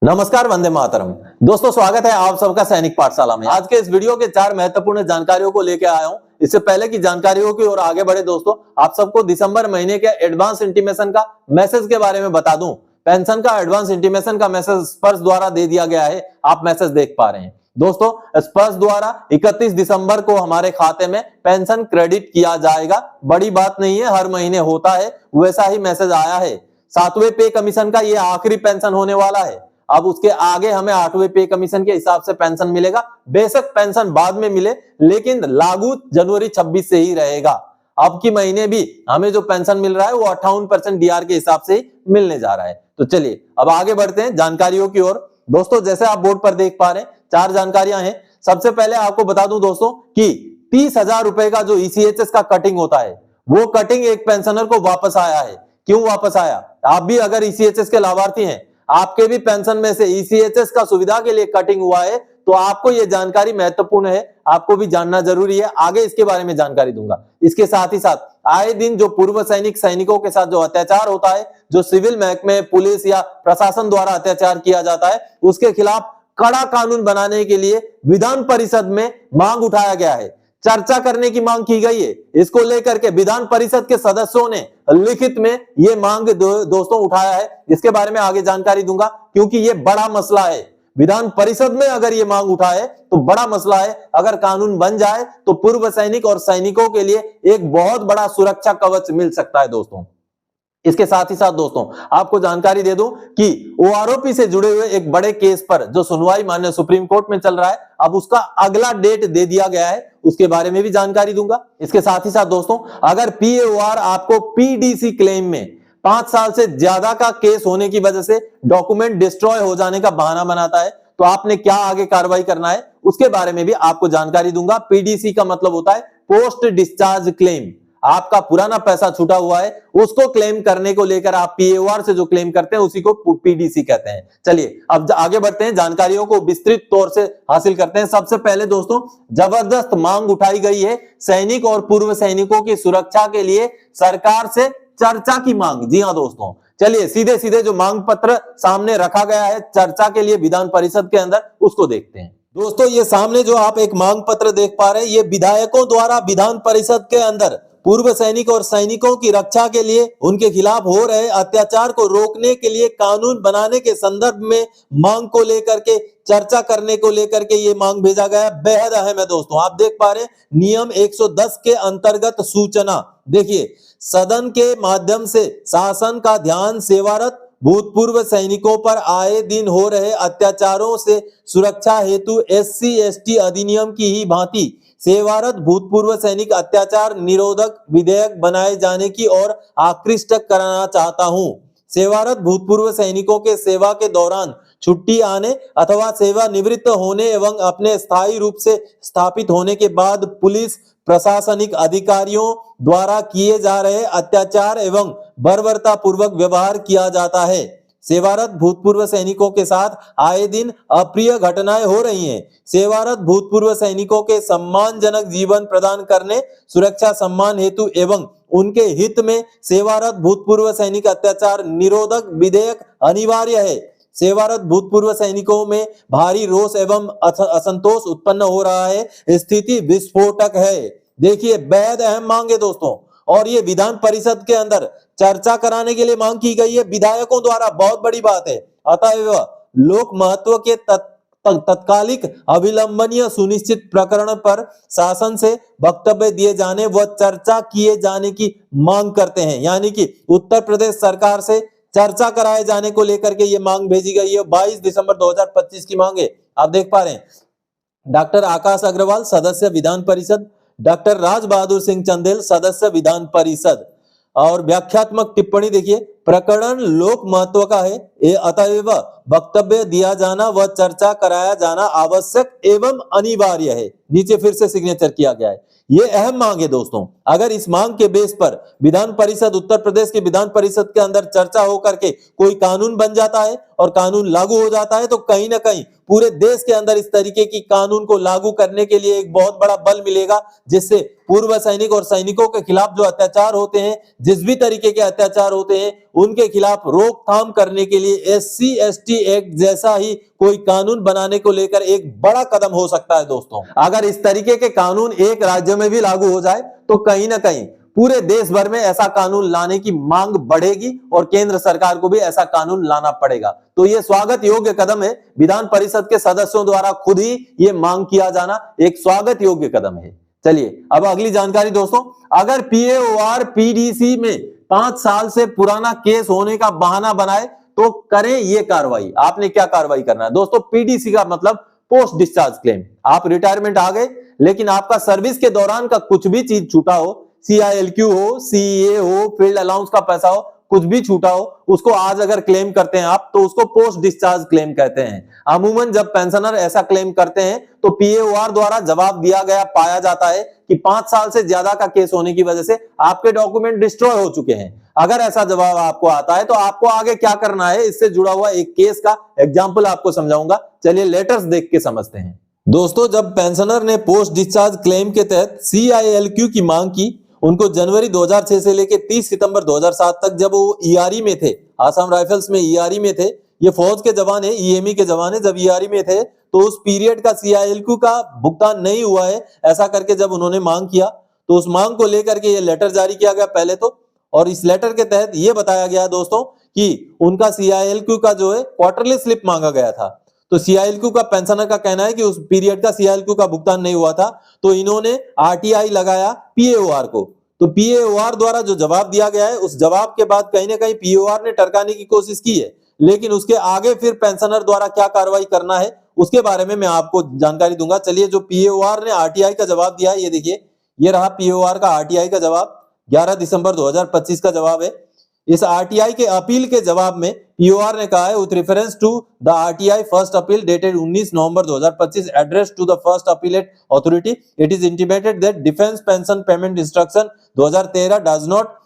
नमस्कार, वंदे मातरम। दोस्तों, स्वागत है आप सबका सैनिक पाठशाला में। आज के इस वीडियो के 4 महत्वपूर्ण जानकारियों को लेकर आया हूं। इससे पहले की जानकारियों की ओर आगे बढ़े दोस्तों, आप सबको दिसंबर महीने के एडवांस इंटीमेशन का मैसेज के बारे में बता दूं। पेंशन का एडवांस इंटीमेशन का मैसेज स्पर्श द्वारा दे दिया गया है। आप मैसेज देख पा रहे हैं दोस्तों। स्पर्श द्वारा 31 दिसंबर को हमारे खाते में पेंशन क्रेडिट किया जाएगा। बड़ी बात नहीं है, हर महीने होता है, वैसा ही मैसेज आया है। 7वें पे कमीशन का ये आखिरी पेंशन होने वाला है। अब उसके आगे हमें 8वें पे कमीशन के हिसाब से पेंशन मिलेगा। बेशक पेंशन बाद में मिले, लेकिन लागू जनवरी 26 से ही रहेगा। अब की महीने भी हमें जो पेंशन मिल रहा है वो 58% डीआर के हिसाब से ही मिलने जा रहा है। तो चलिए अब आगे बढ़ते हैं जानकारियों की ओर। दोस्तों, जैसे आप बोर्ड पर देख पा रहे हैं, 4 जानकारियां हैं। सबसे पहले आपको बता दूं दोस्तों कि 30,000 रुपए का जो ईसीएचएस का कटिंग होता है, वो कटिंग एक पेंशनर को वापस आया है। क्यों वापस आया? आप भी अगर ईसीएचएस के लाभार्थी हैं, आपके भी पेंशन में से ईसीएचएस का सुविधा के लिए कटिंग हुआ है, तो आपको यह जानकारी महत्वपूर्ण है, आपको भी जानना जरूरी है। आगे इसके बारे में जानकारी दूंगा। इसके साथ ही साथ आए दिन जो पूर्व सैनिकों के साथ जो अत्याचार होता है, जो सिविल महकमे, पुलिस या प्रशासन द्वारा अत्याचार किया जाता है, उसके खिलाफ कड़ा कानून बनाने के लिए विधान परिषद में मांग उठाया गया है। चर्चा करने की मांग की गई है। इसको लेकर के विधान परिषद के सदस्यों ने लिखित में ये मांग दोस्तों उठाया है। इसके बारे में आगे जानकारी दूंगा, क्योंकि ये बड़ा मसला है। विधान परिषद में अगर ये मांग उठाए तो बड़ा मसला है। अगर कानून बन जाए तो पूर्व सैनिक और सैनिकों के लिए एक बहुत बड़ा सुरक्षा कवच मिल सकता है दोस्तों। इसके साथ ही साथ दोस्तों आपको जानकारी दे दूं कि ओआरओपी से जुड़े हुए एक बड़े केस पर जो सुनवाई माननीय सुप्रीम कोर्ट में चल रहा है, अब उसका अगला डेट दे दिया गया है। उसके बारे में भी जानकारी दूंगा। इसके साथ ही साथ दोस्तों, अगर पीएओआर आपको पीडीसी क्लेम में 5 साल से ज्यादा का केस होने की वजह से डॉक्यूमेंट डिस्ट्रॉय हो जाने का बहाना बनाता है, तो आपने क्या आगे कार्रवाई करना है, उसके बारे में भी आपको जानकारी दूंगा। पीडीसी का मतलब होता है पोस्ट डिस्चार्ज क्लेम। आपका पुराना पैसा छूटा हुआ है, उसको क्लेम करने को लेकर आप पीएओआर से जो क्लेम करते हैं उसी को पीडीसी कहते हैं। चलिए अब आगे बढ़ते हैं, जानकारियों को विस्तृत तौर से हासिल करते हैं। सबसे पहले दोस्तों, जबरदस्त मांग उठाई गई है सैनिक और पूर्व सैनिकों की सुरक्षा के लिए सरकार से चर्चा की मांग। जी हां दोस्तों, चलिए सीधे सीधे जो मांग पत्र सामने रखा गया है चर्चा के लिए विधान परिषद के अंदर, उसको देखते हैं। दोस्तों, ये सामने जो आप एक मांग पत्र देख पा रहे हैं, ये विधायकों द्वारा विधान परिषद के अंदर पूर्व सैनिक और सैनिकों की रक्षा के लिए उनके खिलाफ हो रहे अत्याचार को रोकने के लिए कानून बनाने के संदर्भ में मांग को लेकर के चर्चा करने को लेकर के ये मांग भेजा गया। बेहद अहम है दोस्तों। आप देख पा रहे हैं नियम 110 के अंतर्गत सूचना। देखिए, सदन के माध्यम से शासन का ध्यान सेवारत भूतपूर्व सैनिकों पर आए दिन हो रहे अत्याचारों से सुरक्षा हेतु एससी एसटी अधिनियम की ही भांति सेवारत भूतपूर्व सैनिक अत्याचार निरोधक विधेयक बनाए जाने की ओर आकृष्ट कराना चाहता हूं। सेवारत भूतपूर्व सैनिकों के सेवा के दौरान छुट्टी आने अथवा सेवा निवृत्त होने एवं अपने स्थायी रूप से स्थापित होने के बाद पुलिस प्रशासनिक अधिकारियों द्वारा किए जा रहे अत्याचार एवं बर्बरता पूर्वक व्यवहार किया जाता है। सेवारत भूतपूर्व सैनिकों के साथ आए दिन अप्रिय घटनाएं हो रही हैं। सेवारत भूतपूर्व सैनिकों के सम्मानजनक जीवन प्रदान करने, सुरक्षा सम्मान हेतु एवं उनके हित में सेवारत भूतपूर्व सैनिक अत्याचार निरोधक विधेयक अनिवार्य है। सेवारत भूतपूर्व सैनिकों में भारी रोष एवं असंतोष उत्पन्न हो रहा है, स्थिति विस्फोटक है। देखिए, बेहद अहम मांग है दोस्तों, और ये विधान परिषद के अंदर चर्चा कराने के लिए मांग की गई है विधायकों द्वारा। बहुत बड़ी बात है। अतएव लोक महत्व के तत्कालिक अविलंबनीय सुनिश्चित प्रकरण पर शासन से वक्तव्य दिए जाने व चर्चा किए जाने की मांग करते हैं। यानी कि उत्तर प्रदेश सरकार से चर्चा कराए जाने को लेकर के ये मांग भेजी गई है। 22 दिसंबर 2025 की मांग है। आप देख पा रहे हैं डॉक्टर आकाश अग्रवाल सदस्य विधान परिषद, डॉक्टर राज बहादुर सिंह चंदेल सदस्य विधान परिषद। और व्याख्यात्मक टिप्पणी देखिए, प्रकरण लोक महत्व का है, अतएव वक्तव्य दिया जाना व चर्चा कराया जाना आवश्यक एवं अनिवार्य है। नीचे फिर से सिग्नेचर किया गया है। ये अहम मांग है दोस्तों। अगर इस मांग के बेस पर विधान परिषद, उत्तर प्रदेश के विधान परिषद के अंदर चर्चा होकर के कोई कानून बन जाता है और कानून लागू हो जाता है, तो कहीं ना कहीं पूरे देश के अंदर इस तरीके की कानून को लागू करने के लिए एक बहुत बड़ा बल मिलेगा, जिससे पूर्व सैनिक और सैनिकों के खिलाफ जो अत्याचार होते हैं, जिस भी तरीके के अत्याचार होते हैं, उनके खिलाफ रोकथाम करने के लिए ये SC/ST एक्ट जैसा ही कोई कानून बनाने को लेकर एक बड़ा कदम हो सकता है दोस्तों। अगर इस तरीके के कानून एक राज्य में भी लागू हो जाए तो कहीं ना कहीं पूरे देश भर में ऐसा कानून लाने की मांग बढ़ेगी और केंद्र सरकार को भी ऐसा कानून लाना पड़ेगा। तो ये स्वागत योग्य कदम है। विधान परिषद के सदस्यों द्वारा खुद ही ये मांग किया जाना एक स्वागत योग्य कदम है। चलिए अब अगली जानकारी दोस्तों, अगर PAOR PDC में 5 साल से पुराना केस होने का बहाना बनाए तो करें ये कार्रवाई। आपने क्या कार्रवाई करना है दोस्तों? PDC का मतलब पोस्ट डिस्चार्ज क्लेम। आप रिटायरमेंट आ गए लेकिन आपका सर्विस के दौरान का कुछ भी चीज छूटा हो, CILQ हो, CEA हो, फील्ड अलाउंस का पैसा हो, कुछ भी छूटा हो, उसको आज अगर क्लेम करते हैं आप तो उसको पोस्ट डिस्चार्ज क्लेम कहते हैं। अमूमन जब पेंशनर ऐसा क्लेम करते हैं तो PAOR द्वारा जवाब दिया गया पाया जाता है कि 5 साल से ज्यादा का केस होने की वजह से आपके डॉक्यूमेंट डिस्ट्रॉय हो चुके हैं। अगर ऐसा जवाब आपको आता है तो आपको आगे क्या करना है, इससे जुड़ा हुआ एक केस का एग्जाम्पल आपको समझाऊंगा। चलिए लेटर्स देख के समझते हैं। दोस्तों, जब पेंशनर ने पोस्ट डिस्चार्ज क्लेम के तहत CILQ की मांग की, उनको जनवरी 2006 से लेकर 30 सितंबर 2007 तक जब वो ERE में थे, आसाम राइफल्स में ERE में थे, ये फौज के जवान है, EME के जवान है, जब ERE में थे तो उस पीरियड का CILQ का भुगतान नहीं हुआ है, ऐसा करके जब उन्होंने मांग किया तो उस मांग को लेकर के ये लेटर जारी किया गया पहले तो, और इस लेटर के तहत ये बताया गया दोस्तों कि उनका CILQ का जो है क्वार्टरली स्लिप मांगा गया था। तो CILQ का पेंशनर का कहना है कि उस पीरियड का CILQ का भुगतान नहीं हुआ था, तो इन्होंने RTI लगाया PAOR को। तो PAOR द्वारा जो जवाब दिया गया है, उस जवाब के बाद कहीं ना कहीं PAOR ने टरकाने की कोशिश की है, लेकिन उसके आगे फिर पेंशनर द्वारा क्या कार्रवाई करना है उसके बारे में मैं आपको जानकारी दूंगा। चलिए, जो PAOR ने RTI का जवाब दिया है, ये देखिए, ये रहा PAOR का RTI का जवाब, 11 दिसंबर 2025 का जवाब है। इस RTI के अपील के जवाब में PAOR ने कहा है, with reference to the RTI first appeal dated 19 November 2025 address to the first appellate authority, it is intimated that defence pension payment instruction 2013 does not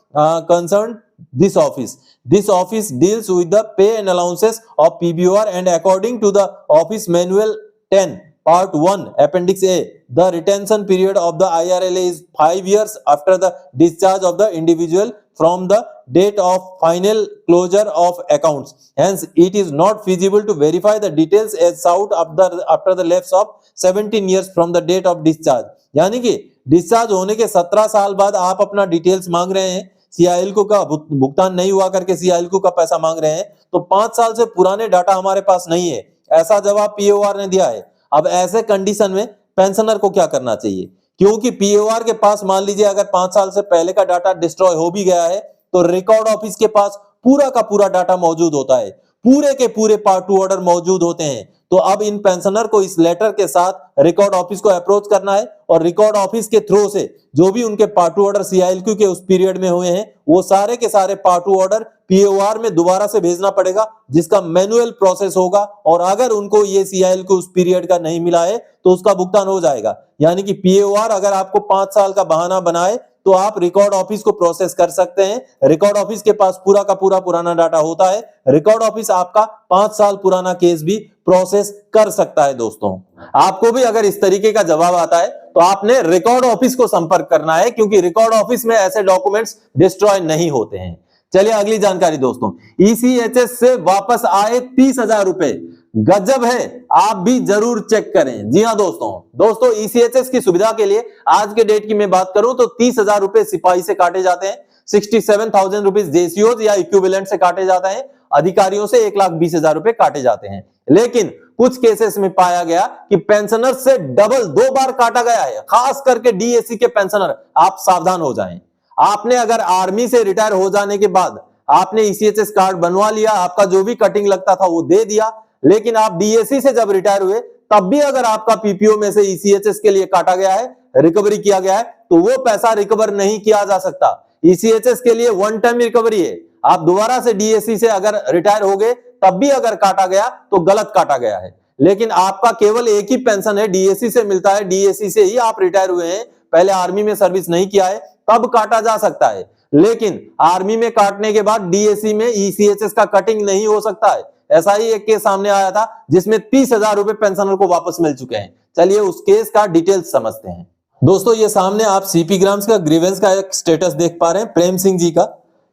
concern this office. This office deals with the pay and allowances of PBOR and according to the Office Manual 10 Part 1 Appendix A, the retention period of the IRLA is 5 years after the discharge of the individual from the date of final closure of accounts. Hence, it is not feasible to verify the details as sought after the lapse of 17 years from the date of discharge. यानी कि discharge होने के 17 साल बाद आप अपना details मांग रहे हैं, CILQ का भुगतान नहीं हुआ करके CILQ का पैसा मांग रहे हैं, तो 5 साल से पुराने डाटा हमारे पास नहीं है, ऐसा जवाब PAOR ने दिया है। अब ऐसे कंडीशन में पेंशनर को क्या करना चाहिए? क्योंकि PAOR के पास मान लीजिए अगर 5 साल से पहले का डाटा डिस्ट्रॉय हो भी गया है तो रिकॉर्ड ऑफिस के पास पूरा का पूरा डाटा मौजूद होता है, पूरे के पूरे पार्ट टू ऑर्डर मौजूद होते हैं। तो अब इन पेंशनर को इस लेटर के साथ रिकॉर्ड ऑफिस को अप्रोच करना है और रिकॉर्ड ऑफिस के थ्रू से जो भी उनके पार्ट टू ऑर्डर CILQ के उस पीरियड में हुए हैं वो सारे के सारे पार्ट टू ऑर्डर PAOR में दोबारा से भेजना पड़ेगा, जिसका मैनुअल प्रोसेस होगा, और अगर उनको ये CILQ उस पीरियड का नहीं मिला है तो उसका भुगतान हो जाएगा। यानी कि PAOR अगर आपको 5 साल का बहाना बनाए तो आप रिकॉर्ड ऑफिस को प्रोसेस कर सकते हैं। रिकॉर्ड ऑफिस के पास पूरा का पूरा पुराना डाटा होता है, रिकॉर्ड ऑफिस आपका 5 साल पुराना केस भी प्रोसेस कर सकता है। दोस्तों, आपको भी अगर इस तरीके का जवाब आता है तो आपने रिकॉर्ड ऑफिस को संपर्क करना है, क्योंकि रिकॉर्ड ऑफिस में ऐसे डॉक्यूमेंट्स डिस्ट्रॉय नहीं होते हैं। चलिए अगली जानकारी दोस्तों, ECHS से वापस आए 30,000 रुपए, गजब है, आप भी जरूर चेक करें। जी हां दोस्तों, ECHS की सुविधा के लिए आज के डेट की मैं बात करूं तो 30,000 रुपए सिपाही से काटे जाते हैं, 67,000 रुपीज JCOs या इक्विवेलेंट से काटे जाते हैं, अधिकारियों से 1,20,000 रुपए काटे जाते हैं। लेकिन कुछ केसेस में पाया गया कि पेंशनर से डबल 2 बार काटा गया है, खास करके DAC के पेंशनर, आप सावधान हो जाएं। आपने अगर आर्मी से रिटायर हो जाने के बाद आपने ECHS कार्ड बनवा लिया, आपका जो भी कटिंग लगता था वो दे दिया, लेकिन आप DAC से जब रिटायर हुए तब भी अगर आपका PPO में से ECHS के लिए काटा गया है, रिकवरी किया गया है, तो वो पैसा रिकवर नहीं किया जा सकता। ECHS के लिए वन टाइम रिकवरी है। आप दोबारा से DAC से अगर रिटायर हो गए तब भी अगर काटा गया तो गलत काटा गया है। लेकिन आपका केवल एक ही पेंशन है, DAC से मिलता है, DAC से ही आप रिटायर हुए हैं, पहले आर्मी में सर्विस नहीं किया है, तब काटा जा सकता है। लेकिन आर्मी में काटने के बाद DAC में ECHS का कटिंग नहीं हो सकता है। ऐसा ही एक केस सामने आया था जिसमें 30,000 रुपए पेंशनर को वापस मिल चुके हैं। चलिए उस केस का डिटेल्स समझते हैं। दोस्तों, ये सामने आप CP ग्राम्स का ग्रीवेंस का एक स्टेटस देख पा रहे हैं, प्रेम सिंह जी का।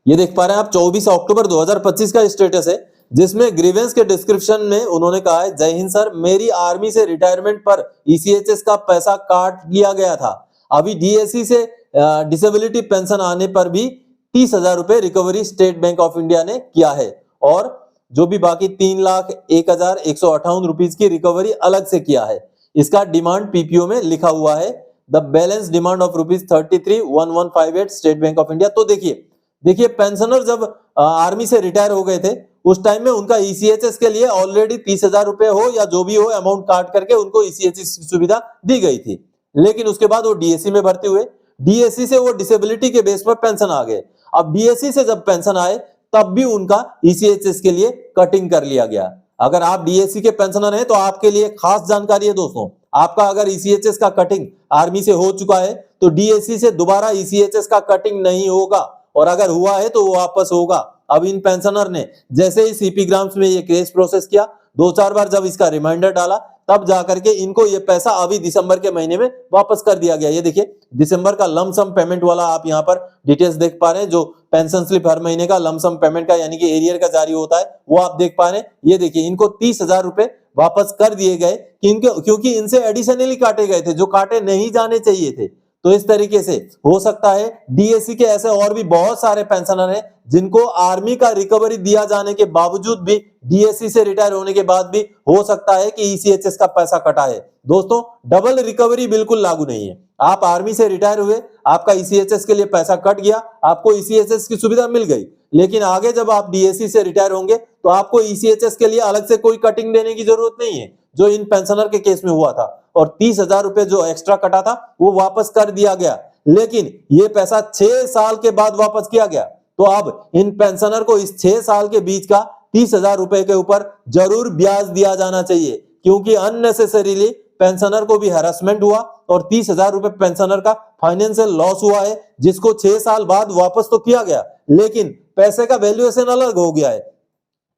ये देख पा रहे हैं आप 24 अक्टूबर 2025 का स्टेटस है, जिसमें ग्रीवेंस के डिस्क्रिप्शन में उन्होंने कहा है, जय हिंद सर, मेरी आर्मी से रिटायरमेंट पर ईसीएचएस का पैसा काट लिया गया था। अभी डीएससी से डिसेबिलिटी पेंशन आने पर भी 30,000 रुपए recovery state bank of India ने किया है और जो भी बाकी 3,01,158 रुपीज की रिकवरी अलग से किया है। इसका डिमांड पीपीओ में लिखा हुआ है, the balance demand of ₹33,1158 state bank of India. तो देखिए पेंशनर जब आर्मी से रिटायर हो गए थे उस टाइम में उनका ईसीएचएस के लिए ऑलरेडी 30,000 रुपए हो या जो भी हो अमाउंट काट करके उनको ईसीएचएस की सुविधा दी गई थी। लेकिन उसके बाद वो डीएससी में भर्ती हुए, डीएससी से वो डिसेबिलिटी के बेस पर पेंशन आ गए। अब डीएससी से जब पेंशन आए तब भी उनका ईसीएचएस के लिए कटिंग कर लिया गया। अगर आप डीएससी के पेंशनर हैं तो आपके लिए खास जानकारी है दोस्तों, आपका अगर ईसीएचएस का कटिंग आर्मी से हो चुका है तो डीएससी से दोबारा ईसीएचएस का कटिंग नहीं होगा और अगर हुआ है तो वो वापस होगा। अब इन पेंशनर ने जैसे ही सीपी ग्राम्स में ये केस प्रोसेस किया, 2-4 बार जब इसका रिमाइंडर डाला तब जाकर के इनको ये पैसा अभी दिसंबर के महीने में वापस कर दिया गया। ये देखिए दिसंबर का लमसम पेमेंट वाला आप यहाँ पर डिटेल्स देख पा रहे हैं, जो पेंशन स्लिप हर महीने का लमसम पेमेंट का यानी कि एरियर का जारी होता है वो आप देख पा रहे हैं। ये देखिए इनको 30,000 रुपए वापस कर दिए गए क्योंकि इनसे एडिशनली काटे गए थे जो काटे नहीं जाने चाहिए थे। तो इस तरीके से हो सकता है डीएससी के ऐसे और भी बहुत सारे पेंशनर हैं जिनको आर्मी का रिकवरी दिया जाने के बावजूद भी डीएससी से रिटायर होने के बाद भी हो सकता है कि ईसीएचएस का पैसा कटा है। दोस्तों डबल रिकवरी बिल्कुल लागू नहीं है। आप आर्मी से रिटायर हुए, आपका ईसीएचएस के लिए पैसा कट गया, आपको ईसीएचएस की सुविधा मिल गई, लेकिन आगे जब आप डीएससी से रिटायर होंगे तो आपको ईसीएचएस के लिए अलग से कोई कटिंग देने की जरूरत नहीं है, जो इन पेंशनर के केस में हुआ था। और 30,000 रुपए जो एक्स्ट्रा कटा था वो वापस कर दिया गया, लेकिन ये पैसा 6 साल के बाद वापस किया गया। तो अब इन पेंशनर को इस 6 साल के बीच का 30,000 रुपए के ऊपर जरूर ब्याज दिया जाना चाहिए, क्योंकि अननेसेसरीली पेंशनर को भी हैरेसमेंट हुआ और 30,000 रुपए पेंशनर का फाइनेंशियल लॉस हुआ है, जिसको 6 साल बाद वापस तो किया गया लेकिन पैसे का वैल्यूएशन अलग हो गया है।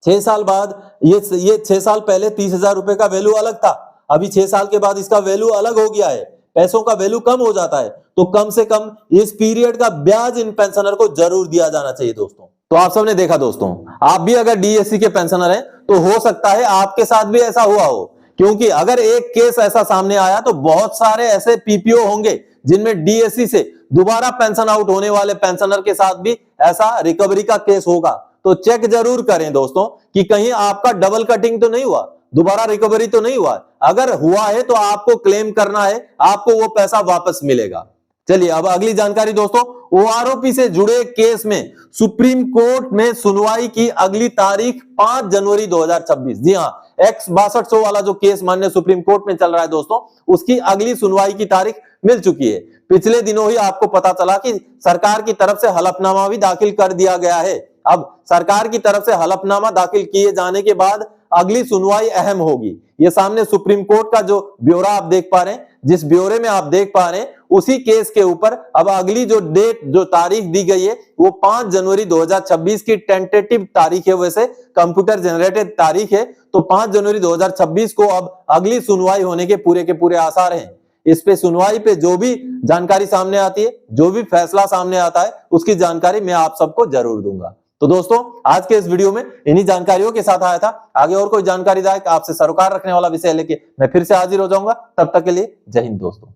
6 साल बाद ये 6 साल पहले 30,000 रुपए का वैल्यू अलग था, अभी 6 साल के बाद इसका वैल्यू अलग हो गया है, पैसों का वैल्यू कम हो जाता है। तो कम से कम इस पीरियड का ब्याज इन पेंशनर को जरूर दिया जाना चाहिए दोस्तों। तो आप सबने देखा दोस्तों, आप भी अगर डीएससी के पेंशनर हैं तो हो सकता है आपके साथ भी ऐसा हुआ हो, क्योंकि अगर एक केस ऐसा सामने आया तो बहुत सारे ऐसे पीपीओ होंगे जिनमें डीएससी से दोबारा पेंशन आउट होने वाले पेंशनर के साथ भी ऐसा रिकवरी का केस होगा। तो चेक जरूर करें दोस्तों कि कहीं आपका डबल कटिंग तो नहीं हुआ, दोबारा रिकवरी तो नहीं हुआ। अगर हुआ है तो आपको क्लेम करना है, आपको वो पैसा वापस मिलेगा। चलिए अब अगली जानकारी दोस्तों, ओआरओपी से जुड़े केस में सुप्रीम कोर्ट में सुनवाई की अगली तारीख 5 जनवरी 2026। जी हां, एक्स 6200 वाला जो केस माननीय सुप्रीम कोर्ट में चल रहा है दोस्तों, उसकी अगली सुनवाई की तारीख मिल चुकी है। पिछले दिनों ही आपको पता चला कि सरकार की तरफ से हलफनामा भी दाखिल कर दिया गया है। अब सरकार की तरफ से हलफनामा दाखिल किए जाने के बाद अगली सुनवाई अहम होगी। ये सामने सुप्रीम कोर्ट का जो ब्यौरा आप देख पा रहे हैं, जिस ब्यौरे में आप देख पा रहे हैं उसी केस के ऊपर अब अगली जो डेट जो तारीख दी गई है वो 5 जनवरी 2026 की टेंटेटिव तारीख है, वैसे कंप्यूटर जनरेटेड तारीख है। तो 5 जनवरी 2026 को अब अगली सुनवाई होने के पूरे आसार हैं। इस पे सुनवाई पे जो भी जानकारी सामने आती है, जो भी फैसला सामने आता है, उसकी जानकारी मैं आप सबको जरूर दूंगा। तो दोस्तों आज के इस वीडियो में इन्हीं जानकारियों के साथ आया था। आगे और कोई जानकारीदायक आपसे सरोकार रखने वाला विषय लेके मैं फिर से हाजिर हो जाऊंगा। तब तक के लिए जय हिंद दोस्तों।